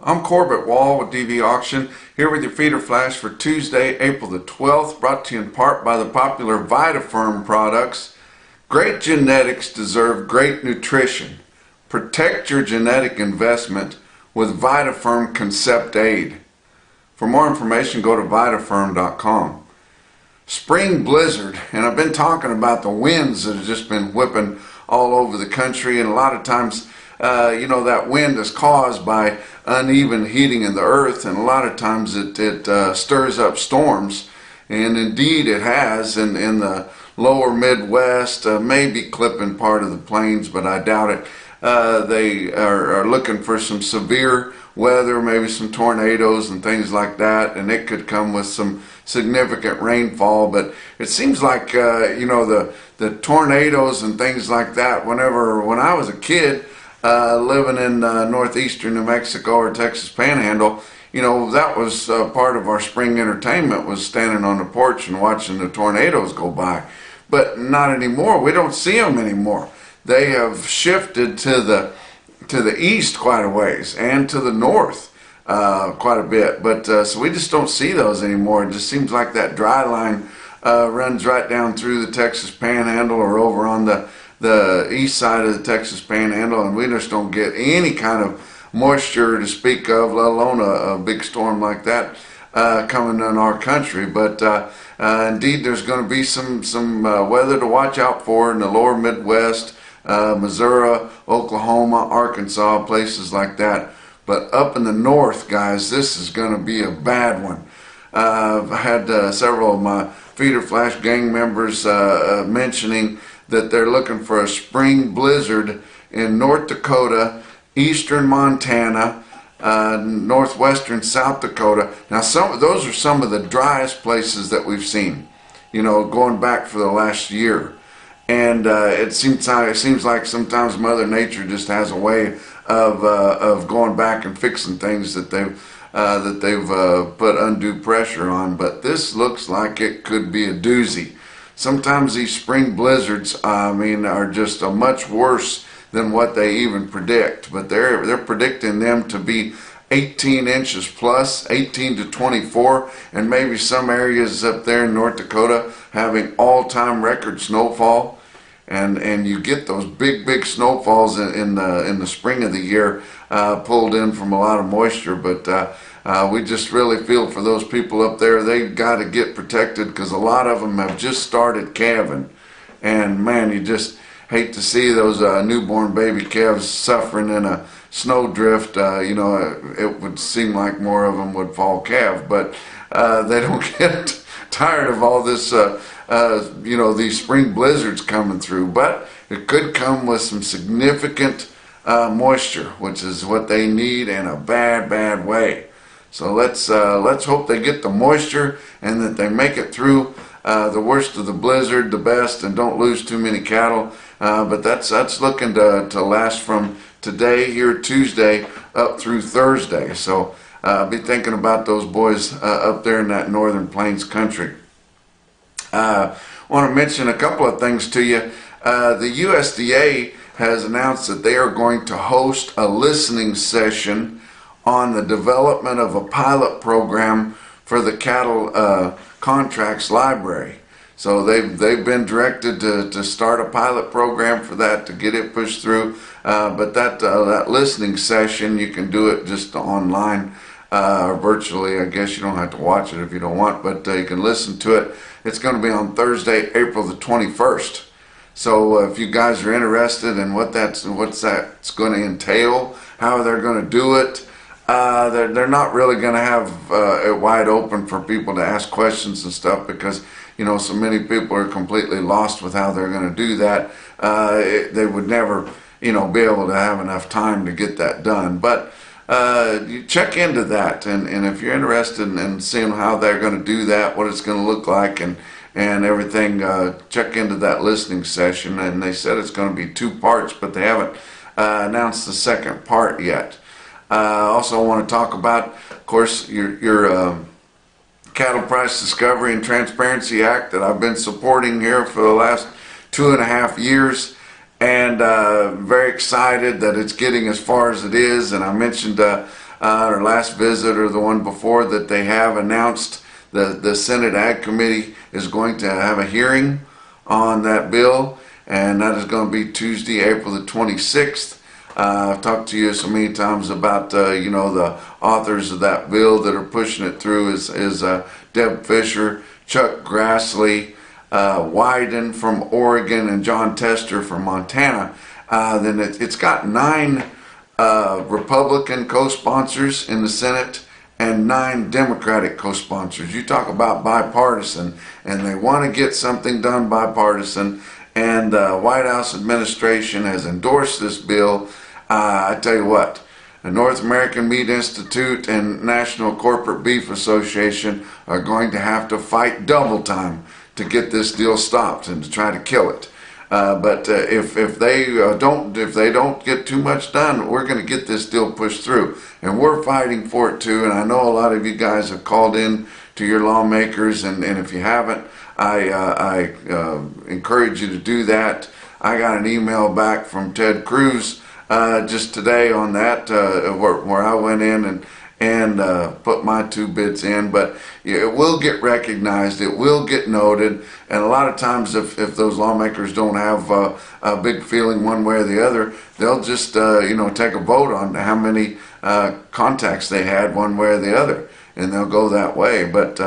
I'm Corbett Wall with DV Auction, here with your feeder flash for Tuesday, April the 12th, brought to you in part by the popular VitaFirm products. Great genetics deserve great nutrition. Protect your genetic investment with VitaFirm Concept Aid. For more information, go to vitafirm.com. Spring blizzard, and I've been talking about the winds that have just been whipping all over the country, and a lot of times that wind is caused by uneven heating of the earth, and a lot of times it stirs up storms, and indeed it has in the lower Midwest, maybe clipping part of the plains, but I doubt it. They are looking for some severe weather, maybe some tornadoes and things like that, and it could come with some significant rainfall. But it seems like the tornadoes and things like that, when I was a kid, living in northeastern New Mexico or Texas Panhandle, that was part of our spring entertainment, was standing on the porch and watching the tornadoes go by. But not anymore. We don't see them anymore. They have shifted to the east quite a ways and to the north quite a bit. But so we just don't see those anymore. It just seems like that dry line runs right down through the Texas Panhandle or over on the east side of the Texas Panhandle, and we just don't get any kind of moisture to speak of, let alone a big storm like that coming in our country. But indeed, there's going to be some weather to watch out for in the lower Midwest, Missouri, Oklahoma, Arkansas, places like that. But up in the north, guys, this is going to be a bad one. I've had several of my feeder flash gang members mentioning that they're looking for a spring blizzard in North Dakota, eastern Montana, northwestern South Dakota. Now, those are some of the driest places that we've seen, going back for the last year. And it seems like sometimes Mother Nature just has a way of going back and fixing things that they've put undue pressure on. But this looks like it could be a doozy. Sometimes these spring blizzards, are just much worse than what they even predict. But they're predicting them to be 18 inches plus, 18 to 24, and maybe some areas up there in North Dakota having all-time record snowfall. And you get those big snowfalls in the spring of the year, pulled in from a lot of moisture. But we just really feel for those people up there. They've got to get protected, because a lot of them have just started calving, and man, you just hate to see those newborn baby calves suffering in a snowdrift. It would seem like more of them would fall calf, but they don't get tired of all this these spring blizzards coming through. But it could come with some significant moisture, which is what they need in a bad way. So let's hope they get the moisture and that they make it through the worst of the blizzard, the best, and don't lose too many cattle. But that's looking to last from today, here Tuesday, up through Thursday. So be thinking about those boys up there in that northern plains country. I want to mention a couple of things to you. The USDA has announced that they are going to host a listening session on the development of a pilot program for the cattle contracts library. So they've been directed to start a pilot program for that, to get it pushed through. But that listening session, you can do it just online or virtually. I guess you don't have to watch it if you don't want, but you can listen to it. It's going to be on Thursday, April the 21st. So if you guys are interested in what's that's going to entail, how they're going to do it, they're not really going to have it wide open for people to ask questions and stuff, because so many people are completely lost with how they're going to do that. They would never be able to have enough time to get that done. But you check into that, and if you're interested in seeing how they're going to do that, what it's going to look like, and everything, check into that listening session. And they said it's going to be 2 parts, but they haven't announced the second part yet. Also want to talk about, of course, your Cattle Price Discovery and Transparency Act that I've been supporting here for the last 2.5 years. And very excited that it's getting as far as it is. And I mentioned or last visit or the one before, that they have announced the Senate Ag Committee is going to have a hearing on that bill, and that is going to be Tuesday, April the 26th. I've talked to you so many times about the authors of that bill that are pushing it through is Deb Fisher, Chuck Grassley, Wyden from Oregon, and John Tester from Montana. Then it's got 9 Republican co-sponsors in the Senate and 9 Democratic co-sponsors. You talk about bipartisan, and they want to get something done bipartisan, and the White House administration has endorsed this bill. I tell you what, the North American Meat Institute and National Corporate Beef Association are going to have to fight double time to get this deal stopped and to try to kill it. But if they don't get too much done, we're going to get this deal pushed through, and we're fighting for it too. And I know a lot of you guys have called in to your lawmakers, and if you haven't, I encourage you to do that. I got an email back from Ted Cruz just today on that, where I went in and put my 2 bits in. But it will get recognized, it will get noted, and a lot of times if those lawmakers don't have a big feeling one way or the other, they'll just take a vote on how many contacts they had one way or the other, and they'll go that way. But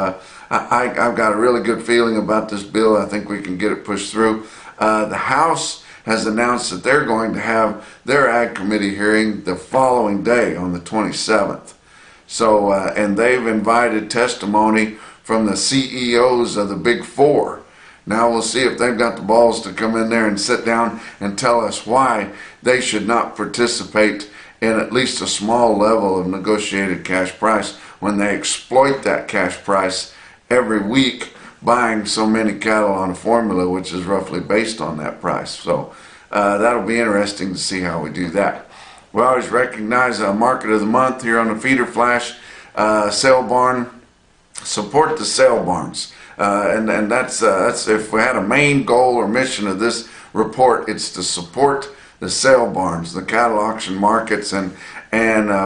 I've got a really good feeling about this bill. I think we can get it pushed through. The House has announced that they're going to have their Ag Committee hearing the following day on the 27th. So, and they've invited testimony from the CEOs of the Big Four. Now we'll see if they've got the balls to come in there and sit down and tell us why they should not participate in at least a small level of negotiated cash price when they exploit that cash price every week, buying so many cattle on a formula which is roughly based on that price. So that'll be interesting to see how we do that. We always recognize a Market of the Month here on the Feeder Flash. Sale barn, support the sale barns, and that's if we had a main goal or mission of this report, it's to support the sale barns, the cattle auction markets, and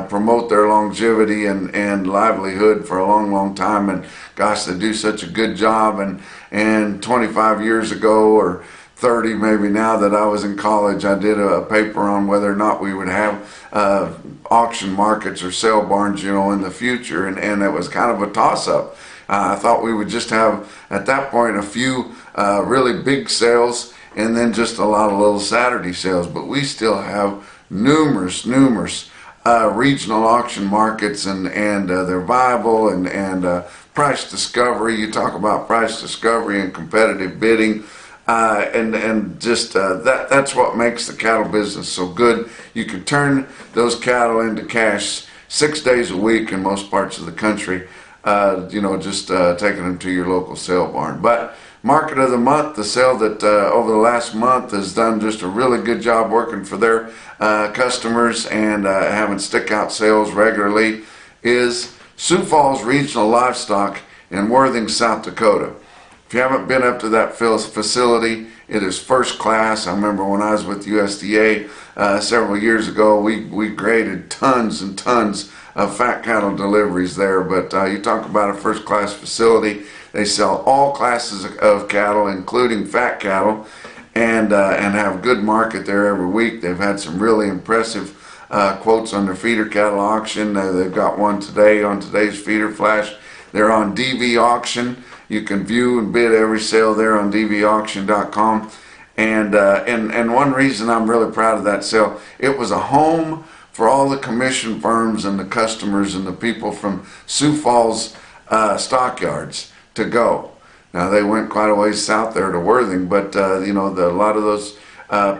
promote their longevity and livelihood for a long time. And gosh, they do such a good job. And 25 years ago, or 30 maybe now, that I was in college, I did a paper on whether or not we would have auction markets or sale barns, in the future, and it was kind of a toss-up. I thought we would just have, at that point, a few really big sales and then just a lot of little Saturday sales, but we still have numerous regional auction markets, and they're viable, and price discovery. You talk about price discovery and competitive bidding. And just that's what makes the cattle business so good. You can turn those cattle into cash 6 days a week in most parts of the country, just taking them to your local sale barn. But Market of the Month, the sale that over the last month has done just a really good job working for their customers and having stick-out sales regularly, is Sioux Falls Regional Livestock in Worthing, South Dakota. If you haven't been up to that facility, it is first class. I remember when I was with USDA several years ago, we graded tons and tons of fat cattle deliveries there. But you talk about a first class facility. They sell all classes of cattle, including fat cattle, and have good market there every week. They've had some really impressive quotes on their feeder cattle auction. They've got one today on today's Feeder Flash. They're on DV Auction. You can view and bid every sale there on dvauction.com. And one reason I'm really proud of that sale, it was a home for all the commission firms and the customers and the people from Sioux Falls Stockyards to go. Now, they went quite a ways south there to Worthing, but a lot of those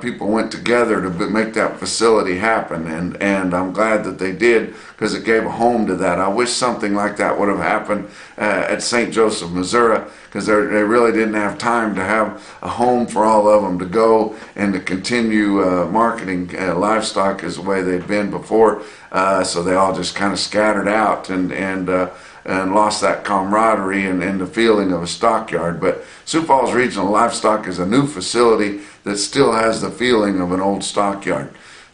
people went together to make that facility happen, and I'm glad that they did, because it gave a home to that. I wish something like that would have happened at St. Joseph, Missouri, because they really didn't have time to have a home for all of them to go and to continue marketing livestock as the way they'd been before. So they all just kind of scattered out and lost that camaraderie and the feeling of a stockyard. But Sioux Falls Regional Livestock is a new facility that still has the feeling of an old stockyard.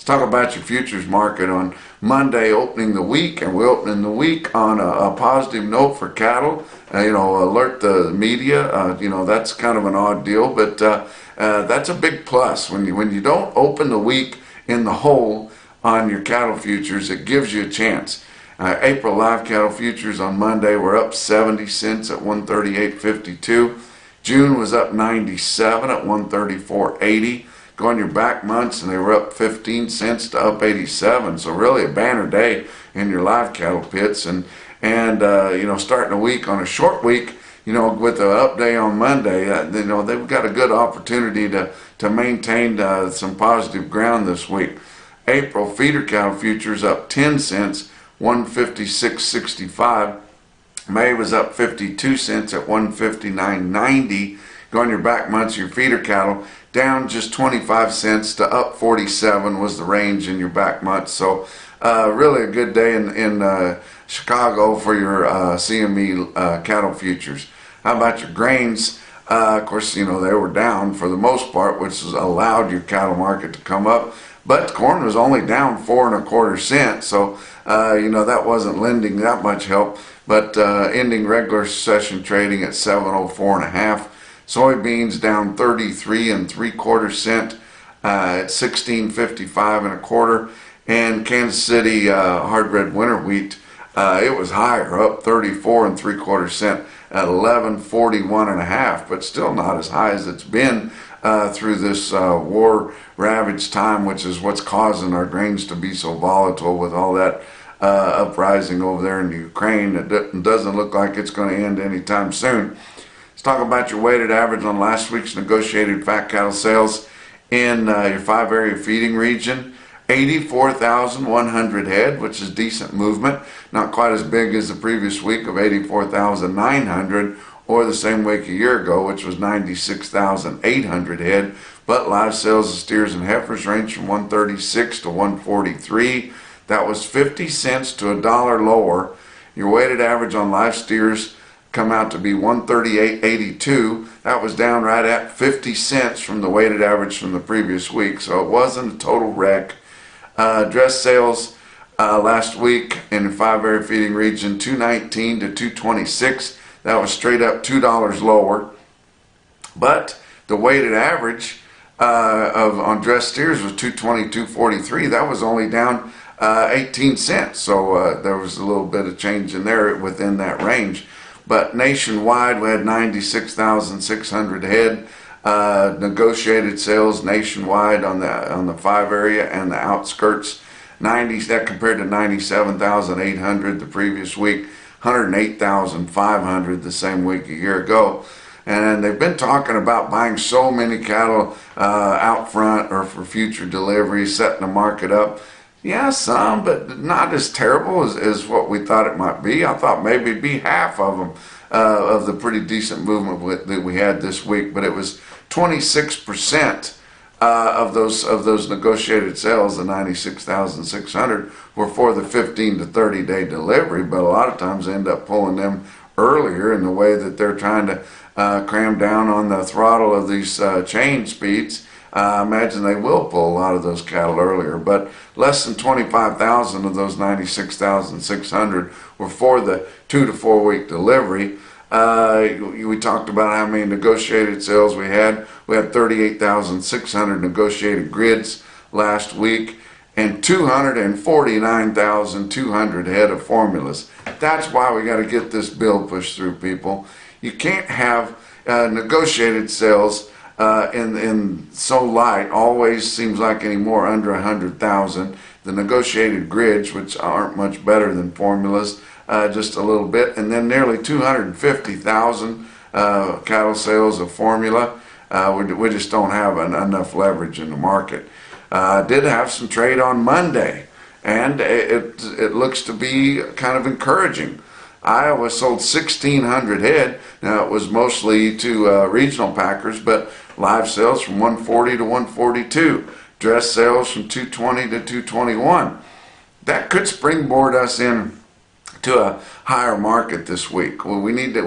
talk about your futures market on Monday, opening the week, and we're opening the week on a positive note for cattle. Alert the media. That's kind of an odd deal, but that's a big plus. When you don't open the week in the hole on your cattle futures, it gives you a chance. April live cattle futures on Monday were up 70 cents at 138.52. June was up 97 at 134.80. Go on your back months and they were up 15 cents to up 87. So really a banner day in your live cattle pits. And starting a week on a short week, with the up day on Monday, they've got a good opportunity to maintain some positive ground this week. April feeder cattle futures up 10 cents, 156.65. May was up 52 cents at 159.90. Go on your back months, your feeder cattle down just 25 cents to up 47 was the range in your back months. So really a good day in Chicago for your CME cattle futures. How about your grains? Of course, they were down for the most part, which has allowed your cattle market to come up. But corn was only down 4 1/4 cents, so that wasn't lending that much help. But ending regular session trading at 704.5. Soybeans down 33 3/4 cents at 16.55 1/4. And Kansas City hard red winter wheat, it was higher, up 34 3/4 cents at 11.41.5, but still not as high as it's been through this war ravaged time, which is what's causing our grains to be so volatile with all that uprising over there in Ukraine. It doesn't look like it's going to end anytime soon. Let's talk about your weighted average on last week's negotiated fat cattle sales in your 5-area feeding region. 84,100 head, which is decent movement. Not quite as big as the previous week of 84,900 or the same week a year ago, which was 96,800 head. But live sales of steers and heifers range from 136 to 143. That was 50 cents to $1 lower. Your weighted average on live steers come out to be 138.82. That was down right at 50 cents from the weighted average from the previous week, so it wasn't a total wreck. Dress sales last week in the 5-area feeding region, 219 to 226. That was straight up $2 lower. But the weighted average on dressed steers was 222.43. That was only down 18 cents. So there was a little bit of change in there within that range. But nationwide, we had 96,600 head. Negotiated sales nationwide on the 5-area and the outskirts, that compared to 97,800 the previous week, 108,500 the same week a year ago. And they've been talking about buying so many cattle out front or for future delivery, setting the market up. Yeah, some, but not as terrible as what we thought it might be. I thought maybe it'd be half of them of the pretty decent movement that we had this week, but it was 26% of those negotiated sales, the 96,600, were for the 15 to 30 day delivery. But a lot of times they end up pulling them earlier in the way that they're trying to cram down on the throttle of these chain speeds. I imagine they will pull a lot of those cattle earlier, but less than 25,000 of those 96,600 were for the 2 to 4 week delivery. We talked about how many negotiated sales we had. We had 38,600 negotiated grids last week and 249,200 head of formulas. That's why we got to get this bill pushed through, people. You can't have negotiated sales in so light, always seems like anymore under 100,000. The negotiated grids, which aren't much better than formulas, just a little bit, and then nearly 250,000 cattle sales of formula. We just don't have enough leverage in the market. Did have some trade on Monday, and it looks to be kind of encouraging. Iowa sold 1,600 head. Now it was mostly to regional packers, but live sales from 140 to 142. Dress sales from 220 to 221. That could springboard us in to a higher market this week. Well, we need to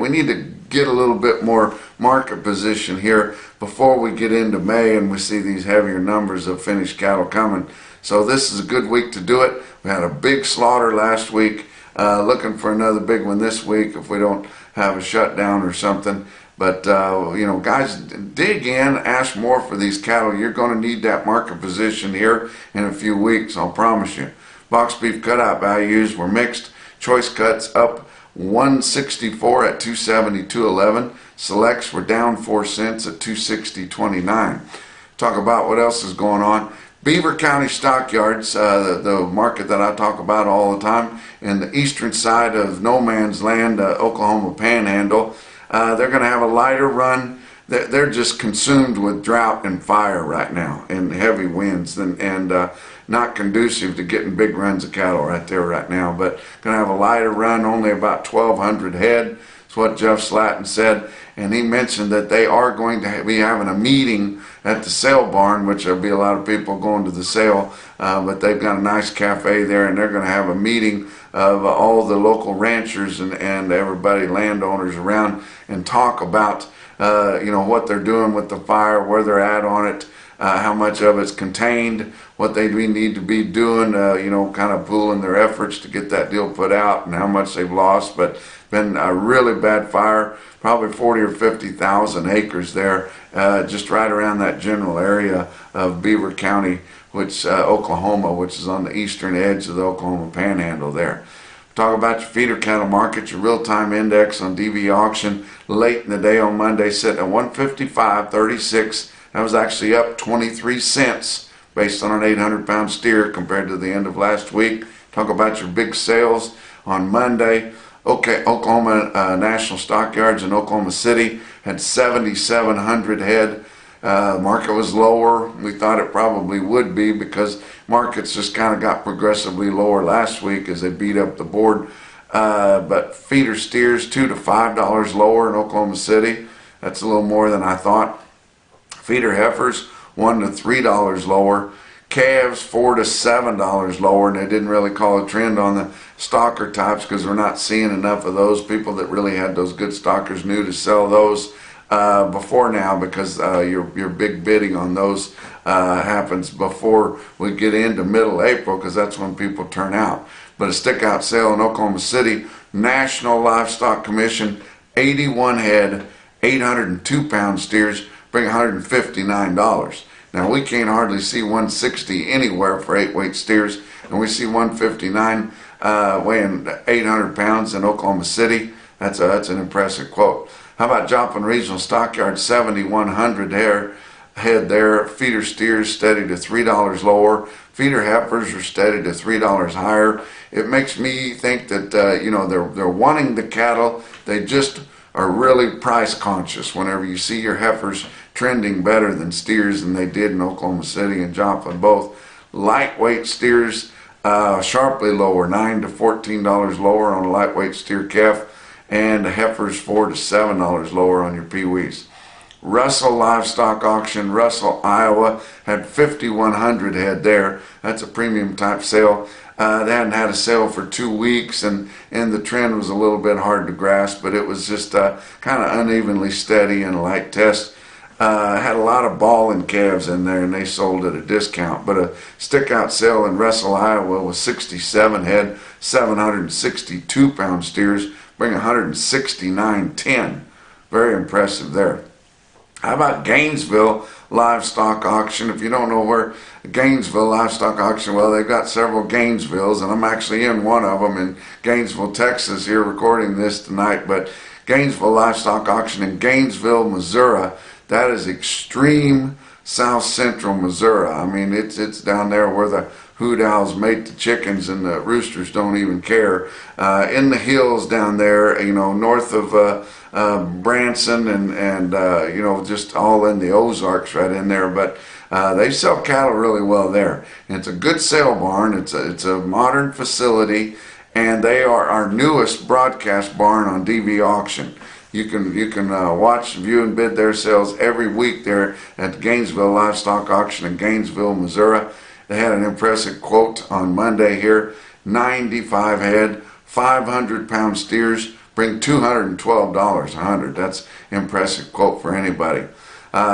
get a little bit more market position here before we get into May and we see these heavier numbers of finished cattle coming. So this is a good week to do it. We had a big slaughter last week. Looking for another big one this week if we don't have a shutdown or something. But, guys, dig in, ask more for these cattle. You're going to need that market position here in a few weeks, I'll promise you. Box beef cutout values were mixed. Choice cuts up 164 at 272.11. Selects were down 4 cents at 260.29. Talk about what else is going on. Beaver County Stockyards, the market that I talk about all the time, in the eastern side of no man's land, Oklahoma Panhandle. They're going to have a lighter run. They're just consumed with drought and fire right now and heavy winds and not conducive to getting big runs of cattle right there right now. But going to have a lighter run, only about 1,200 head. That's what Jeff Slatton said. And he mentioned that they are going to be having a meeting at the sale barn, which there'll be a lot of people going to the sale. But they've got a nice cafe there, and they're going to have a meeting of all the local ranchers and everybody, landowners around, and talk about what they're doing with the fire, where they're at on it, how much of it's contained, what they need to be doing, kind of pooling their efforts to get that deal put out, and how much they've lost. But been a really bad fire, probably 40 or 50,000 acres there, just right around that general area of Beaver County, which Oklahoma, which is on the eastern edge of the Oklahoma Panhandle there. Talk about your feeder cattle market. Your real-time index on DV auction late in the day on Monday sitting at 155.36. That was actually up 23 cents based on an 800-pound steer compared to the end of last week. Talk about your big sales on Monday. Okay, Oklahoma National Stockyards in Oklahoma City had 7,700 head. Market was lower. We thought it probably would be because markets just kind of got progressively lower last week as they beat up the board. But feeder steers $2 to $5 lower in Oklahoma City. That's a little more than I thought. Feeder heifers $1 to $3 lower. Calves $4 to $7 lower, and they didn't really call a trend on the stalker types because we're not seeing enough of those. People that really had those good stalkers knew to sell those before now, because your big bidding on those happens before we get into middle April, because that's when people turn out. But a stick out sale in Oklahoma City, National Livestock Commission, 81 head, 802 pound steers bring $159. Now we can't hardly see 160 anywhere for 8-weight steers, and we see 159 weighing 800 pounds in Oklahoma City. That's an impressive quote. How about Joplin Regional Stockyard, 7,100 head there. Feeder steers steady to $3 lower. Feeder heifers are steady to $3 higher. It makes me think that they're wanting the cattle. They just are really price conscious. Whenever you see your heifers trending better than steers, and they did in Oklahoma City and Joplin both. Lightweight steers sharply lower, $9 to $14 lower on a lightweight steer calf, and heifers $4 to $7 lower on your peewees. Russell Livestock Auction, Russell, Iowa, had 5,100 head there. That's a premium type sale. They hadn't had a sale for 2 weeks, and the trend was a little bit hard to grasp, but it was just kind of unevenly steady and a light test. Had a lot of ball and calves in there, and they sold at a discount. But a stick out sale in Russell, Iowa was 67 head, 762 pound steers, bring 169.10. Very impressive there. How about Gainesville Livestock Auction? If you don't know where Gainesville Livestock Auction, well, they've got several Gainesvilles, and I'm actually in one of them in Gainesville, Texas, here recording this tonight. But Gainesville Livestock Auction in Gainesville, Missouri, that is extreme south central Missouri. I mean, it's down there where the hoot owls mate the chickens and the roosters don't even care. In the hills down there, north of Branson and just all in the Ozarks right in there. But they sell cattle really well there. And it's a good sale barn. It's a modern facility, and they are our newest broadcast barn on DV Auction. You can watch, view, and bid their sales every week there at the Gainesville Livestock Auction in Gainesville, Missouri. They had an impressive quote on Monday here. 95 head, 500 pound steers bring $212 a hundred. That's impressive quote for anybody.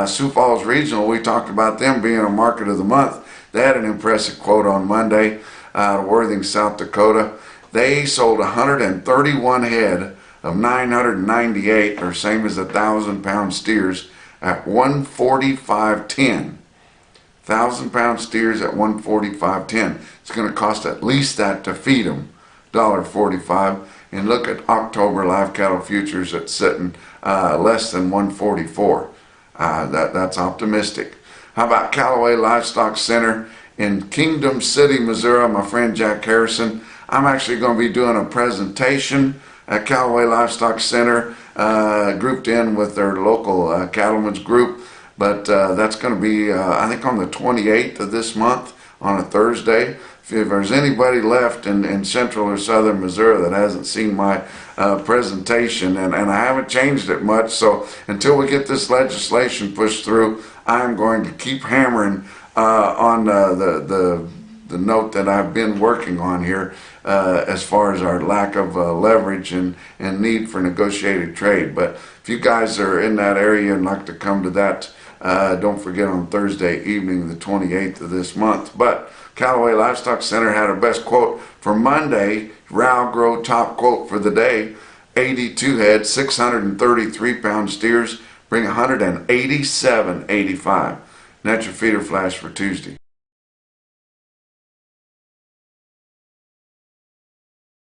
Sioux Falls Regional, we talked about them being a market of the month. They had an impressive quote on Monday out of Worthing, South Dakota. They sold 131 head of 998, or same as 1,000-pound steers, at 145.10. 1,000-pound steers at 145.10. It's going to cost at least that to feed them, $1.45. And look at October live cattle futures that's sitting less than 144. That's optimistic. How about Callaway Livestock Center in Kingdom City, Missouri? My friend Jack Harrison. I'm actually going to be doing a presentation at Callaway Livestock Center, grouped in with their local cattlemen's group. But that's going to be, I think, on the 28th of this month, on a Thursday. If there's anybody left in central or southern Missouri that hasn't seen my presentation, and I haven't changed it much, so until we get this legislation pushed through, I'm going to keep hammering on the note that I've been working on here as far as our lack of leverage and need for negotiated trade. But if you guys are in that area and like to come to that, don't forget on Thursday evening, the 28th of this month. But Callaway Livestock Center had our best quote for Monday. Row Grow top quote for the day: 82 head, 633-pound steers bring 187.85. And that's your feeder flash for Tuesday.